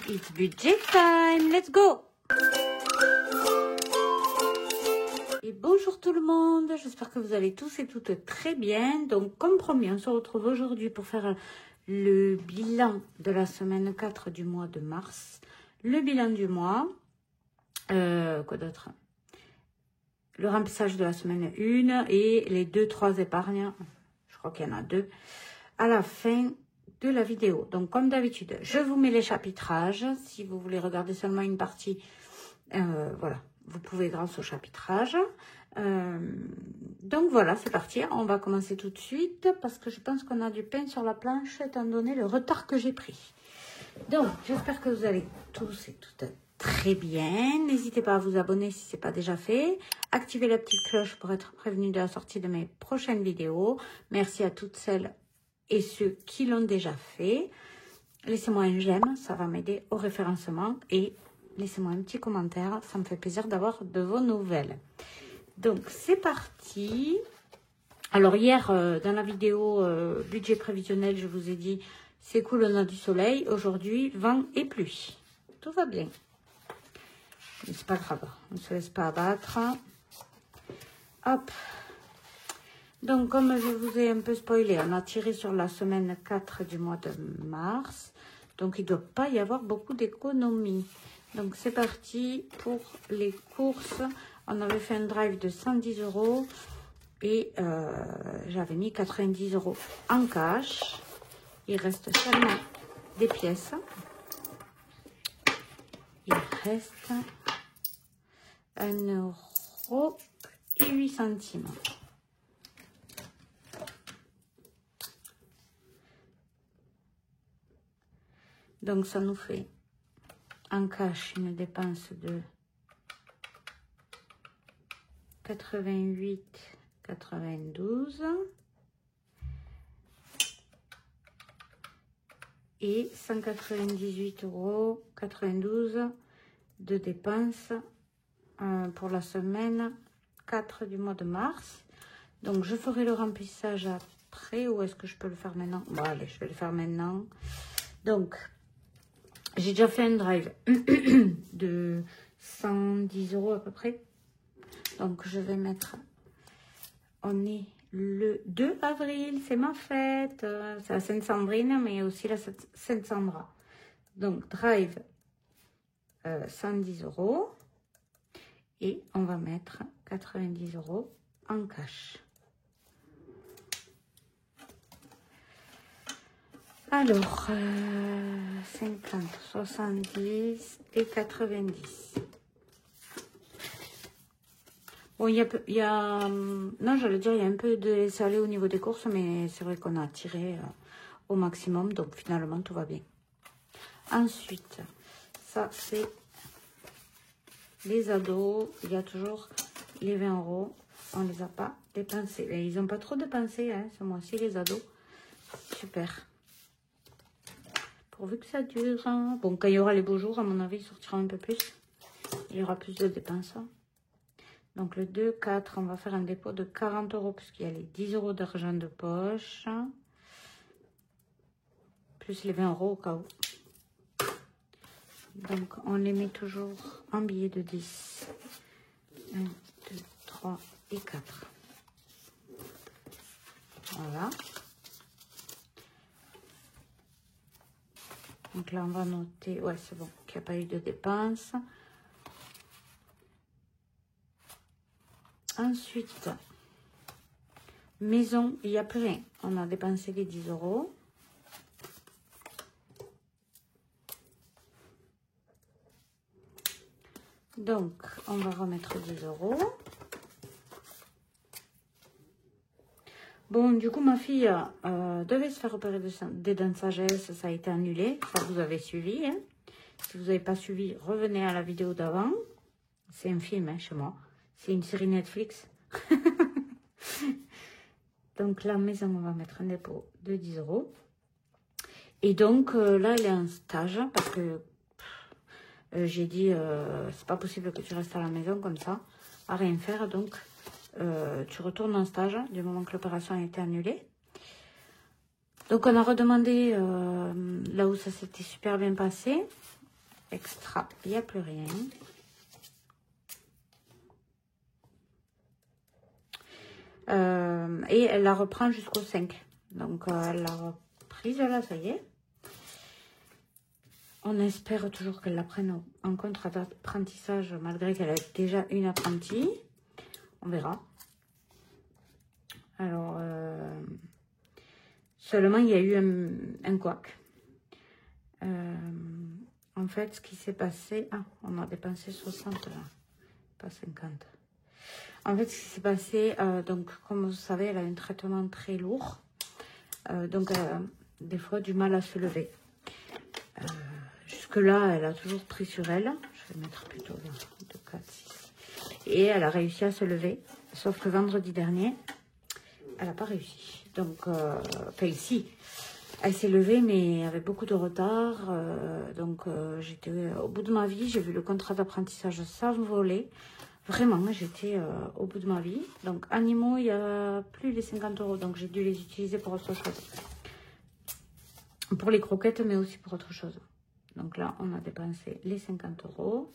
It's budget time, let's go! Et bonjour tout le monde, j'espère que vous allez tous et toutes très bien. Donc comme promis, on se retrouve aujourd'hui pour faire le bilan de la semaine 4 du mois de mars. Le bilan du mois, quoi d'autre? Le remplissage de la semaine 1 et les 2-3 épargnes, je crois qu'il y en a 2, à la fin de la vidéo. Donc comme d'habitude, je vous mets les chapitrages. Si vous voulez regarder seulement une partie, voilà, vous pouvez grâce au chapitrage. Donc voilà, c'est parti. On va commencer tout de suite parce que je pense qu'on a du pain sur la planche étant donné le retard que j'ai pris. Donc j'espère que vous allez tous et toutes très bien. N'hésitez pas à vous abonner si ce n'est pas déjà fait. Activez la petite cloche pour être prévenu de la sortie de mes prochaines vidéos. Merci à toutes celles et ceux qui l'ont déjà fait. Laissez-moi un j'aime, ça va m'aider au référencement. Et laissez-moi un petit commentaire, ça me fait plaisir d'avoir de vos nouvelles. Donc, c'est parti. Alors, hier, dans la vidéo budget prévisionnel, je vous ai dit, c'est cool, on a du soleil. Aujourd'hui, vent et pluie. Tout va bien. Mais c'est pas grave, on ne se laisse pas abattre. Hop. Donc, comme je vous ai un peu spoilé, on a tiré sur la semaine 4 du mois de mars. Donc, il ne doit pas y avoir beaucoup d'économies. Donc, c'est parti pour les courses. On avait fait un drive de 110 € et j'avais mis 90 € en cash. Il reste seulement des pièces. Il reste 1,08 €. Donc, ça nous fait en cash une dépense de 88,92 et 198,92 € de dépenses pour la semaine 4 du mois de mars. Donc, je ferai le remplissage après ou est-ce que je peux le faire maintenant? Bon, allez, je vais le faire maintenant. Donc, j'ai déjà fait un drive de 110 € à peu près. Donc, je vais mettre... On est le 2 avril, c'est ma fête. C'est la Sainte-Sandrine, mais aussi la Sainte-Sandra. Donc, drive 110 €. Et on va mettre 90 € en cash. Alors, 50, 70 et 90. Bon, il y a non, j'allais dire, il y a un peu de laisser aller au niveau des courses, mais c'est vrai qu'on a tiré au maximum, donc finalement, tout va bien. Ensuite, ça, c'est les ados. Il y a toujours les 20 €. On ne les a pas dépensés. Et ils n'ont pas trop dépensé, hein, ce mois-ci, les ados. Super. Pourvu que ça dure. Bon, quand il y aura les beaux jours, à mon avis, ils sortiront un peu plus. Il y aura plus de dépenses. Donc, le 2, 4, on va faire un dépôt de 40 € puisqu'il y a les 10 € d'argent de poche. Plus les 20 € au cas où. Donc, on les met toujours en billets de 10. 1, 2, 3 et 4. Voilà. Donc là, on va noter, ouais, c'est bon, qu'il n'y a pas eu de dépenses. Ensuite, maison, il n'y a plus rien. On a dépensé les 10 €. Donc, on va remettre 10 €. Bon, du coup, ma fille devait se faire opérer des dents de sagesse. Ça a été annulé. Ça, vous avez suivi. Hein. Si vous n'avez pas suivi, revenez à la vidéo d'avant. C'est un film hein, chez moi. C'est une série Netflix. Donc, la maison, on va mettre un dépôt de 10 €. Et donc, là, elle est en stage parce que j'ai dit, c'est pas possible que tu restes à la maison comme ça, à rien faire. Donc, tu retournes en stage du moment que l'opération a été annulée. Donc, on a redemandé là où ça s'était super bien passé. extra, il n'y a plus rien. Et elle la reprend jusqu'au 5. Donc, elle l'a reprise, là, ça y est. On espère toujours qu'elle la prenne en contrat d'apprentissage, malgré qu'elle a déjà une apprentie. On verra. Alors, seulement, il y a eu un couac. En fait, ce qui s'est passé... Ah, on a dépensé 60, là. Pas 50. En fait, ce qui s'est passé, donc, comme vous savez, elle a un traitement très lourd. Donc, des fois, du mal à se lever. Jusque-là, elle a toujours pris sur elle. Je vais mettre plutôt 2, 4, 6. Et elle a réussi à se lever. Sauf que vendredi dernier, elle n'a pas réussi. Donc, enfin, ici, elle s'est levée, mais avec beaucoup de retard. Donc, j'étais au bout de ma vie. J'ai vu le contrat d'apprentissage s'envoler. Vraiment, j'étais au bout de ma vie. Donc, animaux, il n'y a plus les 50 €. Donc, j'ai dû les utiliser pour autre chose. Pour les croquettes, mais aussi pour autre chose. Donc là, on a dépensé les 50 €.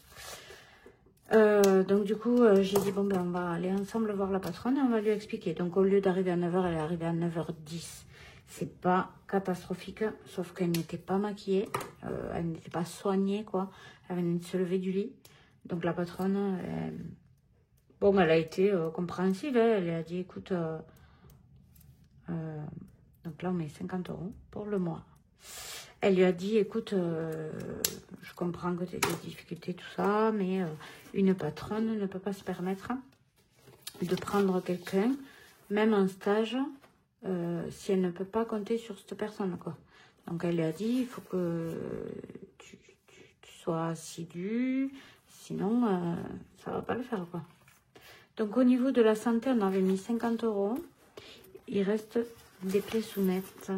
Donc du coup, j'ai dit, bon, ben, on va aller ensemble voir la patronne et on va lui expliquer. Donc au lieu d'arriver à 9 h, elle est arrivée à 9 h 10. C'est pas catastrophique, sauf qu'elle n'était pas maquillée. Elle n'était pas soignée, quoi. Elle venait de se lever du lit. Donc la patronne, bon, elle a été compréhensive. Elle a dit, écoute, donc là, on met 50 € pour le mois. Elle lui a dit, écoute, je comprends que tu as des difficultés, tout ça, mais une patronne ne peut pas se permettre de prendre quelqu'un, même en stage, si elle ne peut pas compter sur cette personne, quoi. Donc, elle lui a dit, il faut que tu sois assidu, sinon, ça va pas le faire, quoi. Donc, au niveau de la santé, on avait mis 50 €. Il reste des plaies sounettes.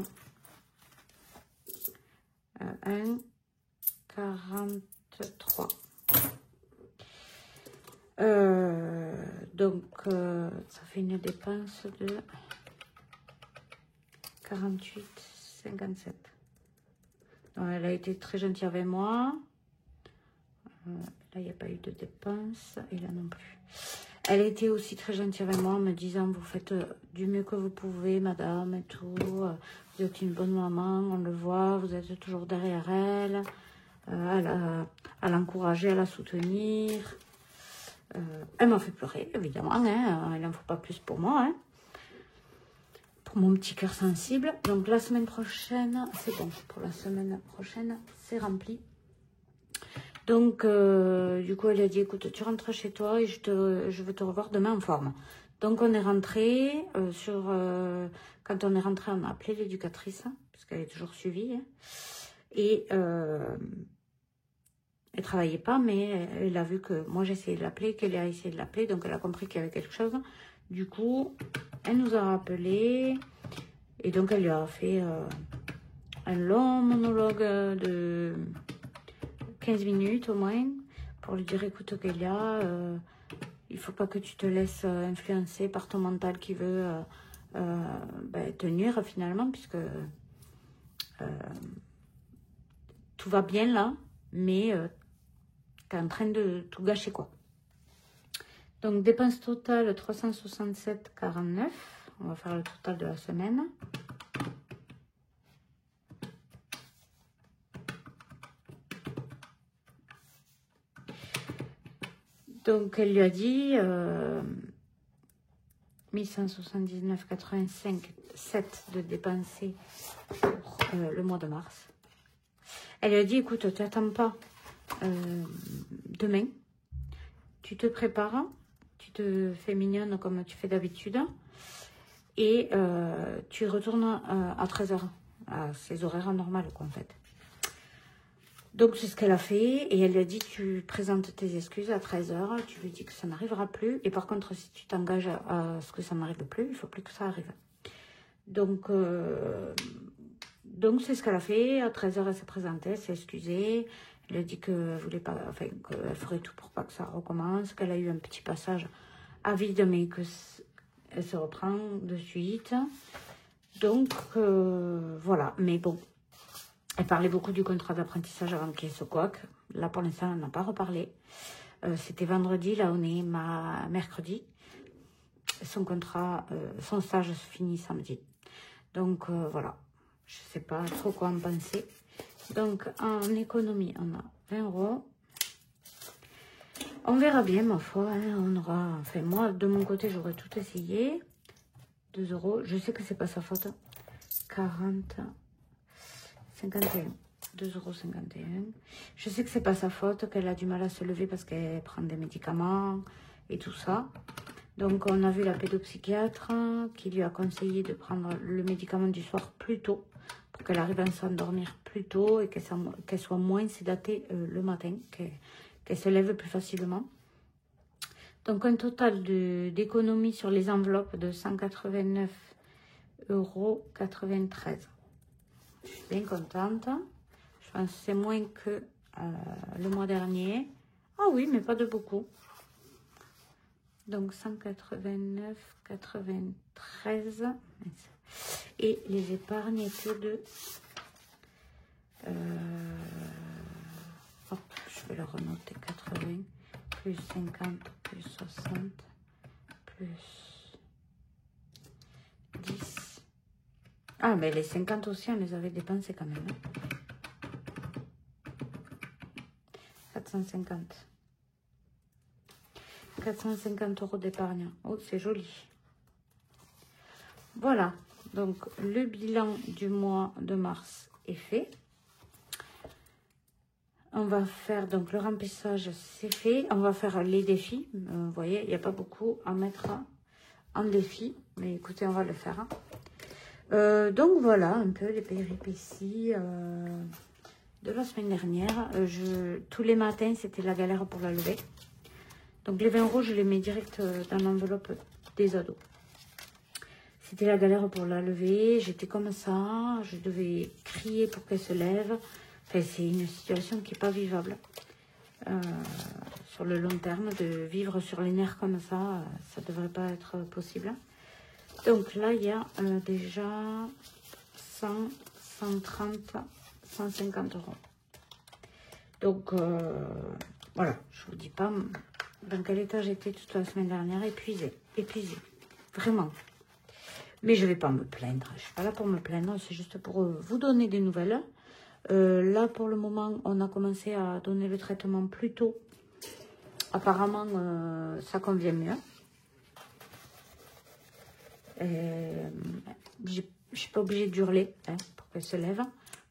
1,43. Donc, ça fait une dépense de 48,57. Donc, elle a été très gentille avec moi. Là, il n'y a pas eu de dépense. Et là non plus. Elle a été aussi très gentille avec moi en me disant, vous faites du mieux que vous pouvez, madame, et tout. Vous êtes une bonne maman, on le voit, vous êtes toujours derrière elle. À l'encourager, à la soutenir. Elle m'a fait pleurer, évidemment. Hein, il n'en faut pas plus pour moi. Hein, pour mon petit cœur sensible. Donc, la semaine prochaine, c'est bon. Pour la semaine prochaine, c'est rempli. Donc, du coup, elle a dit, écoute, tu rentres chez toi et je veux te revoir demain en forme. Donc, on est rentré. Quand on est rentré, on a appelé l'éducatrice, parce qu'elle est toujours suivie. Hein, et elle ne travaillait pas, mais elle a vu que moi, j'essayais de l'appeler, qu'elle a essayé de l'appeler. Donc, elle a compris qu'il y avait quelque chose. Du coup, elle nous a rappelé. Et donc, elle lui a fait un long monologue de 15 minutes au moins, pour lui dire, écoute Kélia, il faut pas que tu te laisses influencer par ton mental qui veut te nuire finalement, puisque tout va bien là, mais tu es en train de tout gâcher, quoi. Donc, dépense totale 367,49. On va faire le total de la semaine. Donc, elle lui a dit 1179,85 7 de dépenser pour le mois de mars. Elle lui a dit, écoute, tu n'attends pas demain. Tu te prépares, tu te fais mignonne comme tu fais d'habitude. Et tu retournes à 13 h, à ses horaires normaux, quoi, en fait. Donc, c'est ce qu'elle a fait. Et elle lui a dit, tu présentes tes excuses à 13 h. Tu lui dis que ça n'arrivera plus. Et par contre, si tu t'engages à ce que ça n'arrive plus, il ne faut plus que ça arrive. Donc c'est ce qu'elle a fait. À 13 h, elle s'est présentée, elle s'est excusée. Elle a dit qu'elle voulait pas, enfin, qu'elle ferait tout pour pas que ça recommence. Qu'elle a eu un petit passage à vide, mais qu'elle se reprend de suite. Donc, voilà. Mais bon, Elle parlait beaucoup du contrat d'apprentissage avant qu'il se coque. Là, pour l'instant, elle n'a pas reparlé. C'était vendredi, là, on est mercredi. Son contrat, son stage se finit samedi. Donc, voilà. Je ne sais pas trop quoi en penser. Donc, en économie, on a 20 €. On verra bien, ma foi. Hein, on aura... Enfin, moi, de mon côté, j'aurais tout essayé. 2 €. Je sais que c'est pas sa faute. 40... 51. 2,51 €. Je sais que c'est pas sa faute, qu'elle a du mal à se lever parce qu'elle prend des médicaments et tout ça. Donc, on a vu la pédopsychiatre qui lui a conseillé de prendre le médicament du soir plus tôt pour qu'elle arrive à s'endormir plus tôt et qu'elle soit moins sédatée le matin, qu'elle se lève plus facilement. Donc, un total d'économie sur les enveloppes de 189,93 €. Je suis bien contente. Je pense que c'est moins que le mois dernier. Ah oui, mais pas de beaucoup. Donc 189,93. Et les épargnes étaient de... hop, je vais le renoter. 80, plus 50, plus 60, plus 10. Ah, mais les 50 aussi, on les avait dépensés quand même. 450. 450 € d'épargne. Oh, c'est joli. Voilà. Donc, le bilan du mois de mars est fait. On va faire, donc, le remplissage, c'est fait. On va faire les défis. Vous voyez, il n'y a pas beaucoup à mettre en défi. Mais écoutez, on va le faire. Donc, voilà un peu les péripéties de la semaine dernière. Tous les matins, c'était la galère pour la lever. Donc, les 20 €, je les mets direct dans l'enveloppe des ados. C'était la galère pour la lever. J'étais comme ça. Je devais crier pour qu'elle se lève. Enfin, c'est une situation qui n'est pas vivable. Sur le long terme, de vivre sur les nerfs comme ça, ça ne devrait pas être possible. Donc là, il y a déjà 100, 130, 150 €. Donc, voilà, je vous dis pas dans quel état j'étais toute la semaine dernière. Épuisée, vraiment. Mais je ne vais pas me plaindre. Je ne suis pas là pour me plaindre, c'est juste pour vous donner des nouvelles. Là, pour le moment, on a commencé à donner le traitement plus tôt. Apparemment, ça convient mieux. Je ne suis pas obligée d'hurler pour qu'elle se lève.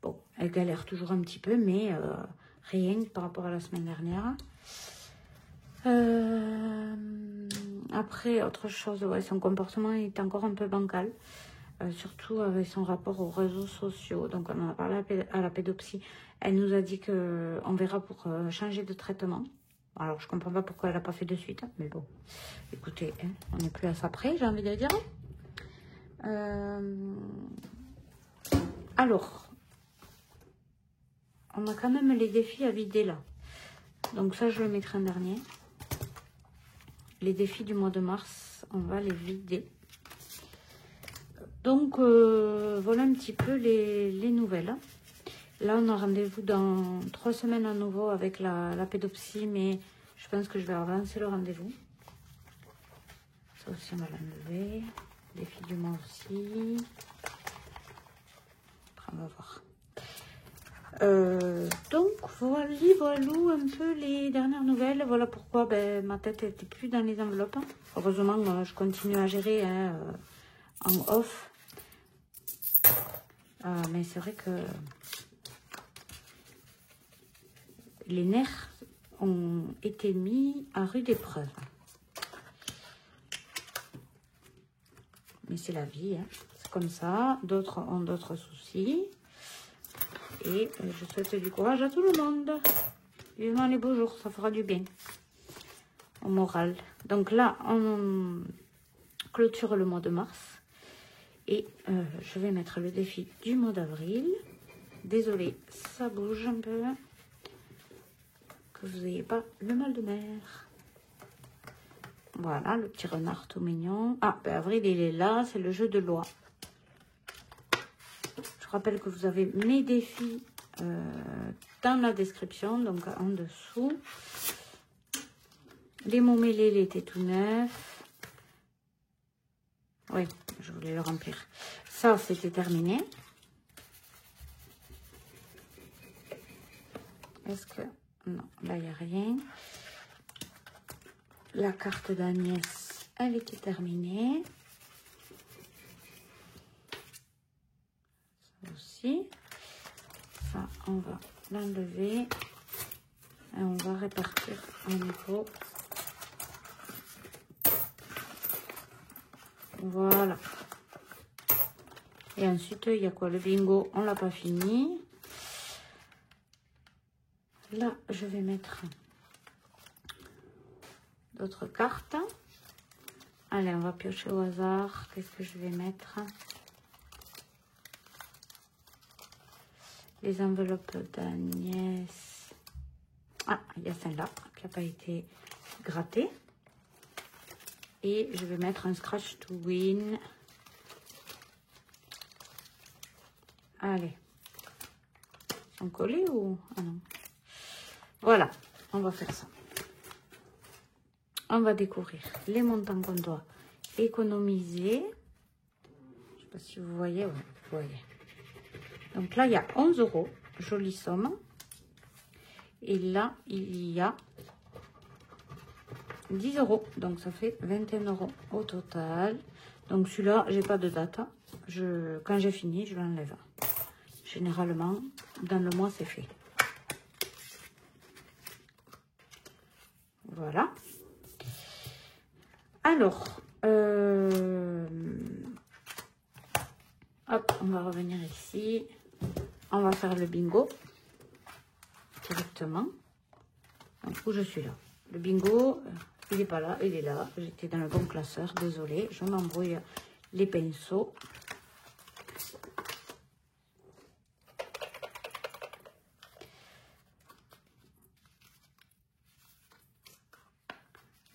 Bon, elle galère toujours un petit peu, mais rien par rapport à la semaine dernière. Après, autre chose, ouais, son comportement est encore un peu bancal. Surtout avec son rapport aux réseaux sociaux. Donc, on en a parlé à la pédopsie. Elle nous a dit qu'on verra pour changer de traitement. Alors, je ne comprends pas pourquoi elle n'a pas fait de suite. Mais bon, écoutez, hein, on n'est plus à ça près, j'ai envie de dire. Alors, on a quand même les défis à vider là. Donc ça, je le mettrai en dernier. Les défis du mois de mars, on va les vider. Donc, voilà un petit peu les nouvelles. Là, on a rendez-vous dans 3 semaines à nouveau avec la pédopsie, mais je pense que je vais avancer le rendez-vous. Ça aussi, on va l'enlever. Défi du mois aussi. Après, on va voir. Donc, voilà un peu les dernières nouvelles. Voilà pourquoi ma tête n'était plus dans les enveloppes. Heureusement, je continue à gérer en off. Mais c'est vrai que les nerfs ont été mis à rude épreuve. Mais c'est la vie, hein. C'est comme ça. D'autres ont d'autres soucis. Et je souhaite du courage à tout le monde. Vivement les beaux jours, ça fera du bien au moral. Donc là, on clôture le mois de mars. Et je vais mettre le défi du mois d'avril. Désolée, ça bouge un peu. Que vous n'ayez pas le mal de mer. Voilà, le petit renard tout mignon. Ah, avril, il est là, c'est le jeu de loi. Je rappelle que vous avez mes défis dans la description, donc en dessous. Les mots mêlés, il était tout neuf. Oui, je voulais le remplir. Ça, c'était terminé. Est-ce que... Non, là, il n'y a rien. La carte d'Agnès, elle était terminée. Ça aussi. Ça, on va l'enlever. Et on va répartir en niveau. Voilà. Et ensuite, il y a quoi? Le bingo, on l'a pas fini. Là, je vais mettre d'autres cartes. Allez, on va piocher au hasard. Qu'est-ce que je vais mettre? Les enveloppes d'Agnès. Ah, il y a celle-là qui n'a pas été grattée. Et je vais mettre un scratch to win. Allez. Ils sont collés ou... Ah non. Voilà, on va faire ça. On va découvrir les montants qu'on doit économiser. Je ne sais pas si vous voyez. Ouais, vous voyez. Donc là, il y a 11 €. Jolie somme. Et là, il y a 10 €. Donc ça fait 21 € au total. Donc celui-là, j'ai pas de date. Quand j'ai fini, je l'enlève. Généralement, dans le mois, c'est fait. Voilà. Alors, hop, on va revenir ici. On va faire le bingo directement. Donc, où je suis là. Le bingo, il n'est pas là, il est là. J'étais dans le bon classeur, désolée. Je m'embrouille les pinceaux.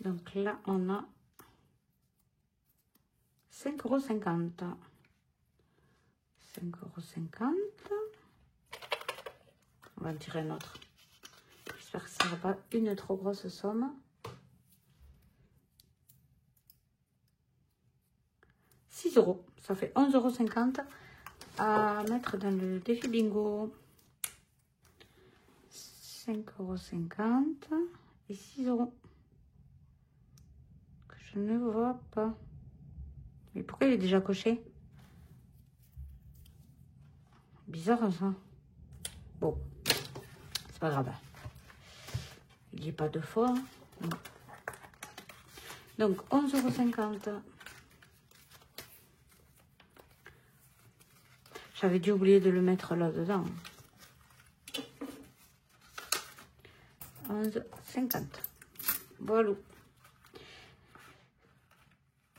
Donc là, on a 5,50 €. 5,50 €. On va en tirer un autre. J'espère que ce ne sera pas une trop grosse somme. 6 €. Ça fait 11,50 € à mettre dans le défi bingo. 5,50 € et 6 € que je ne vois pas. Mais pourquoi il est déjà coché? Bizarre ça. Bon, c'est pas grave. Il n'y a pas deux fois. Non. Donc 11,50 €. J'avais dû oublier de le mettre là-dedans. 11,50 €. Voilà.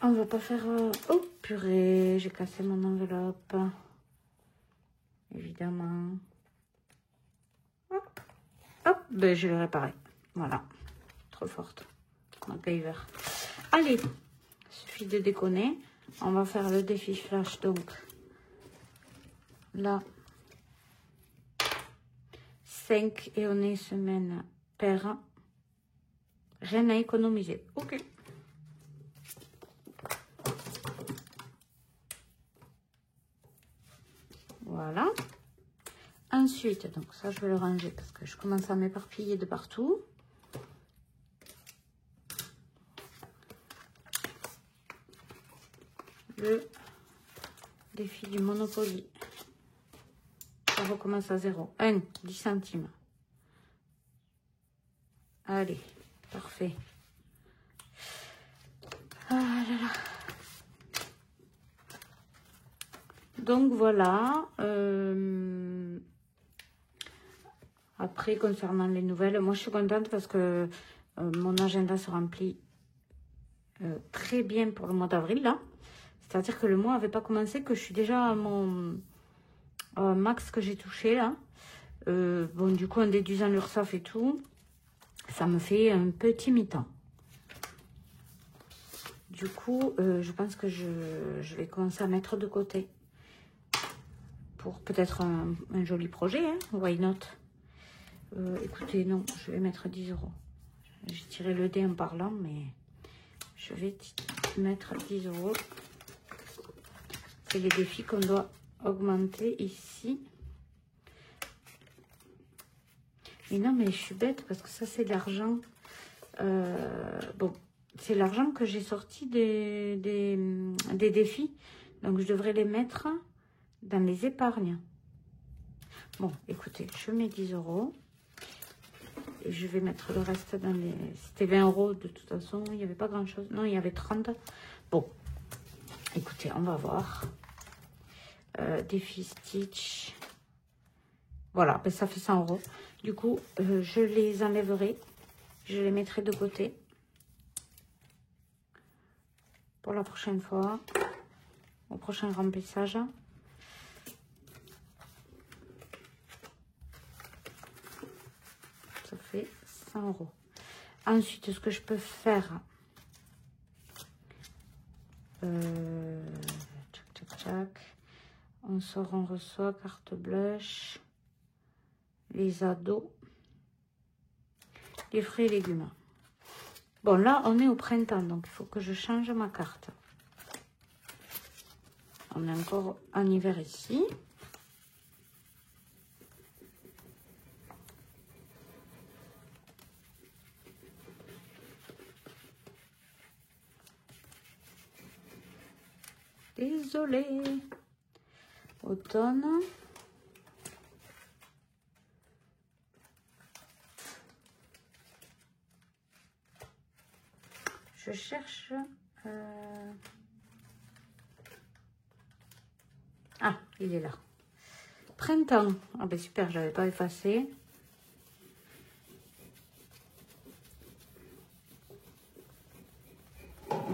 On va pas faire... Oh, purée, j'ai cassé mon enveloppe. Évidemment. Hop, hop, ben je l'ai réparé. Voilà. Trop forte. MacGyver. Allez, suffit de déconner. On va faire le défi flash, donc. Là. 5 et on est semaine paire. Rien à économiser. Ok. Voilà. Ensuite, donc ça, je vais le ranger parce que je commence à m'éparpiller de partout. Le défi du Monopoly. Ça recommence à 0. 1, 10 centimes. Allez, parfait. Ah là là. Donc voilà. Après, concernant les nouvelles, moi je suis contente parce que mon agenda se remplit très bien pour le mois d'avril là. C'est-à-dire que le mois n'avait pas commencé, que je suis déjà à mon max que j'ai touché là. Bon, du coup, en déduisant l'URSSAF et tout, ça me fait un petit mi-temps. Du coup, je pense que je vais commencer à mettre de côté pour peut-être un joli projet, hein, why not. Écoutez, non, je vais mettre 10 €. J'ai tiré le dé en parlant, mais je vais mettre 10 €. C'est les défis qu'on doit augmenter ici. Et non, mais je suis bête parce que ça, c'est de l'argent. Bon, c'est l'argent que j'ai sorti des défis. Donc, je devrais les mettre dans les épargnes. Bon, écoutez, je mets 10 €. Et je vais mettre le reste dans les... C'était 20 € de toute façon. Il n'y avait pas grand-chose. Non, il y avait 30. Bon, écoutez, on va voir. Défi Stitch. Voilà, ben ça fait 100 €. Du coup, je les enlèverai. Je les mettrai de côté. Pour la prochaine fois. Au prochain remplissage. Ça fait 100 €. Ensuite, ce que je peux faire... tchac, tchac, tchac. On sort, on reçoit, carte blush, les ados, les fruits et légumes. Bon, là, on est au printemps, donc il faut que je change ma carte. On est encore en hiver ici. Désolée. Automne. Je cherche... Ah, il est là. Printemps. Ah ben super, je n'avais pas effacé.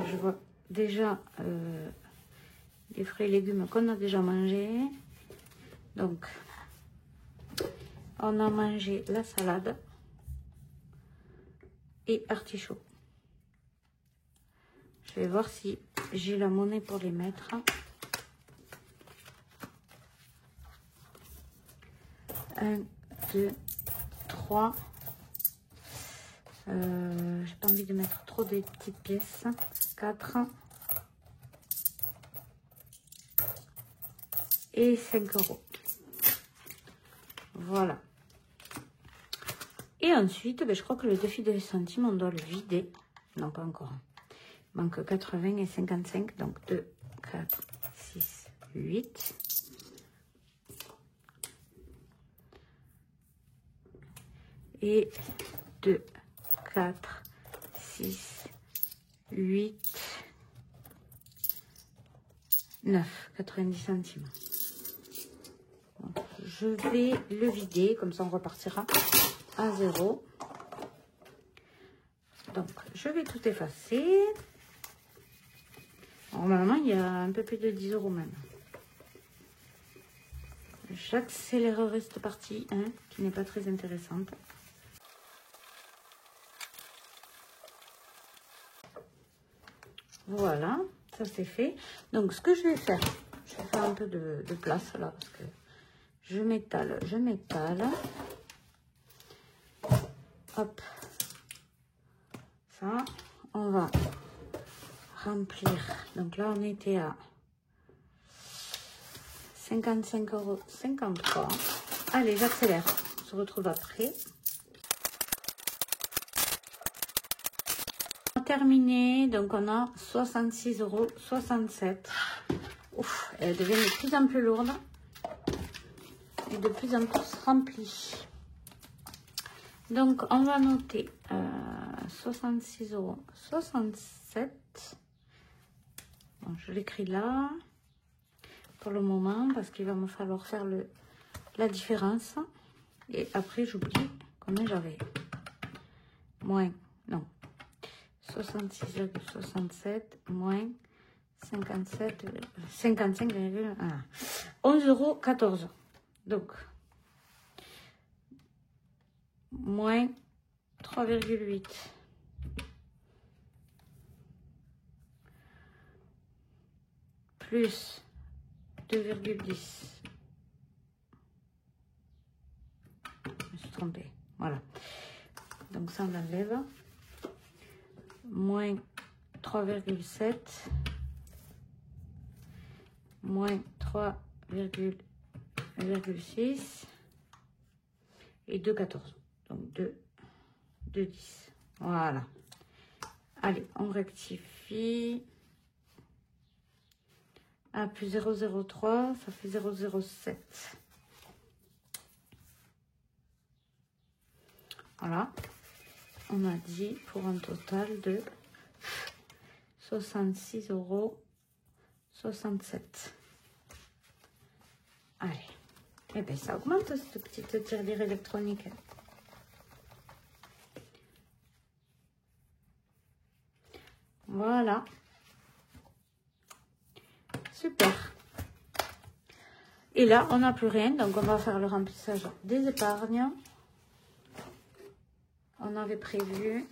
Je vois déjà les fruits et légumes qu'on a déjà mangé. Donc, on a mangé la salade et artichaut. Je vais voir si j'ai la monnaie pour les mettre. 1, 2, 3. J'ai pas envie de mettre trop des petites pièces. 4. Et 5 €. Voilà. Et ensuite, ben, je crois que le défi de centimes, on doit le vider. Non, pas encore. Il manque 80 et 55. Donc 2, 4, 6, 8. Et 2, 4, 6, 8, 9, 90 centimes. Donc, je vais le vider, comme ça on repartira à 0. Donc, je vais tout effacer. Normalement, il y a un peu plus de 10 € même. J'accélérerai cette partie, hein, qui n'est pas très intéressante. Voilà, ça c'est fait. Donc, ce que je vais faire un peu de place là, parce que je m'étale. Hop. Ça, on va remplir. Donc là, on était à 55,53 €. Allez, j'accélère. On se retrouve après. Terminé, donc on a 66,67 €. Ouf, elle devient de plus en plus lourde et de plus en plus remplie. Donc on va noter 66,67 €. Bon, je l'écris là pour le moment parce qu'il va me falloir faire la différence. Et après j'oublie combien j'avais. Moins, non. 66,67 moins 55,1. 11,14 €. Donc, moins 3,8. Plus 2,10. trompée. Voilà. Donc ça, on l'enlève. Moins 3,7. Moins 3,6. Et 2,14. Donc 2,10. Voilà. Allez, on rectifie. Ah, plus 0,03, ça fait 0,07. Voilà. On a dit pour un total de 66,67 €. Allez. Eh bien, ça augmente cette petite tirelire électronique. Voilà. Super. Et là, on n'a plus rien. Donc, on va faire le remplissage des épargnes. On avait prévu.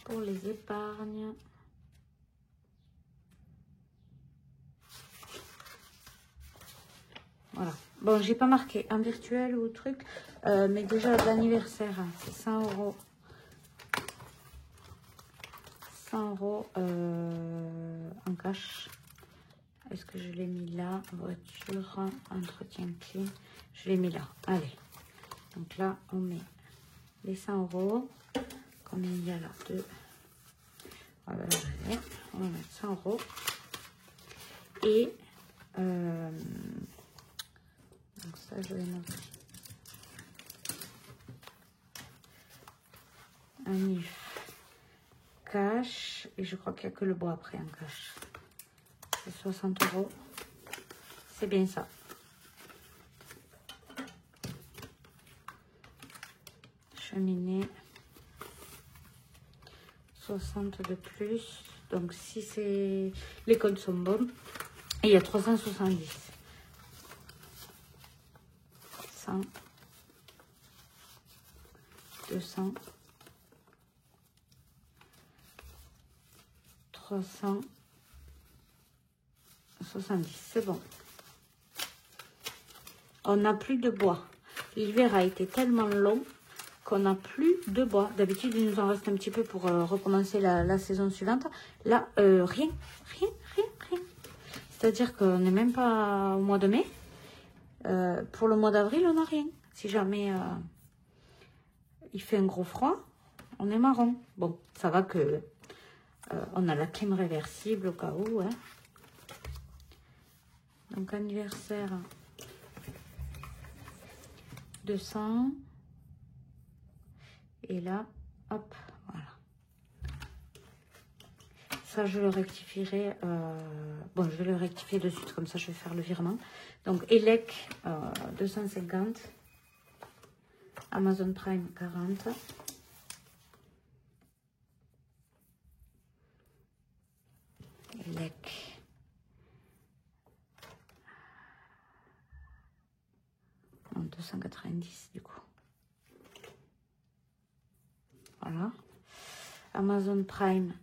Pour les épargnes. Voilà. Bon, j'ai pas marqué un virtuel ou truc. Mais déjà, l'anniversaire, c'est 100 €. 100 € en cash. Est-ce que je l'ai mis là? Voiture, entretien clim. Je l'ai mis là. Allez. Donc là, on met les 100 €. Combien il y a là? 2. Ah ben là, on va mettre 100 €. Et donc ça, je vais noter. Un if cash. Et je crois qu'il n'y a que le bois après en cash. C'est 60 €. C'est bien ça. Cheminée. 60 de plus. Donc si c'est... Les codes sont bons. Et il y a 370. 100. 200. 370. C'est bon. On n'a plus de bois. L'hiver a été tellement long qu'on n'a plus de bois. D'habitude, il nous en reste un petit peu pour recommencer la saison suivante. Là, rien. C'est-à-dire qu'on n'est même pas au mois de mai. Pour le mois d'avril, on n'a rien. Si jamais il fait un gros froid, on est marron. Bon, ça va que on a la clim réversible au cas où. Hein. Donc, anniversaire 200. Et là, hop, voilà. Ça, je le rectifierai. Bon, je vais le rectifier de suite, comme ça, je vais faire le virement. Donc, Elec, 250. Amazon Prime, 40. Elec. Non, 290, du coup. Voilà. Amazon Prime,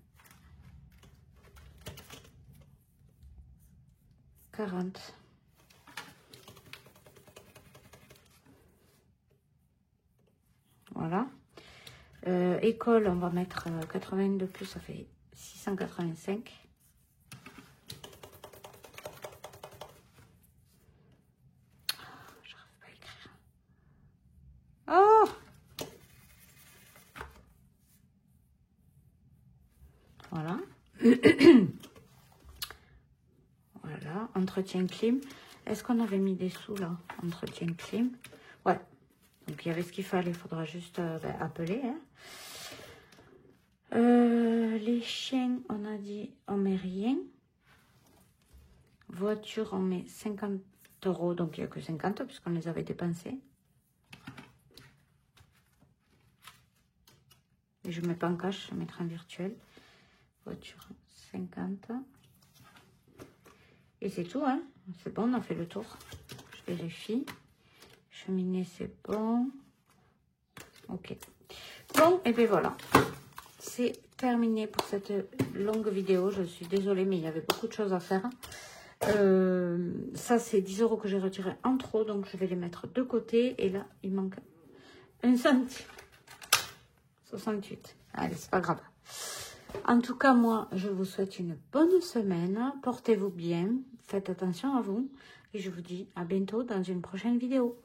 40. Voilà. École, on va mettre 80 de plus, ça fait 685. J'arrive pas à écrire. Oh! Voilà. Voilà. Entretien clim. Est-ce qu'on avait mis des sous là? Entretien clim. Ouais. Donc, il y avait ce qu'il fallait. Il faudra juste appeler. Hein. Les chiens, on a dit, on met rien. Voiture, on met 50 €. Donc, il n'y a que 50 puisqu'on les avait dépensés. Et je ne mets pas en cash, je vais mettre en virtuel. Voiture, 50. Et c'est tout, hein. C'est bon, on a fait le tour. Je vérifie. Cheminée, c'est bon. Ok. Bon, et bien voilà. C'est terminé pour cette longue vidéo. Je suis désolée, mais il y avait beaucoup de choses à faire. Ça, c'est 10 € que j'ai retiré en trop, donc je vais les mettre de côté. Et là, il manque 1 centime. 68. Allez, c'est pas grave. En tout cas, moi, je vous souhaite une bonne semaine. Portez-vous bien. Faites attention à vous. Et je vous dis à bientôt dans une prochaine vidéo.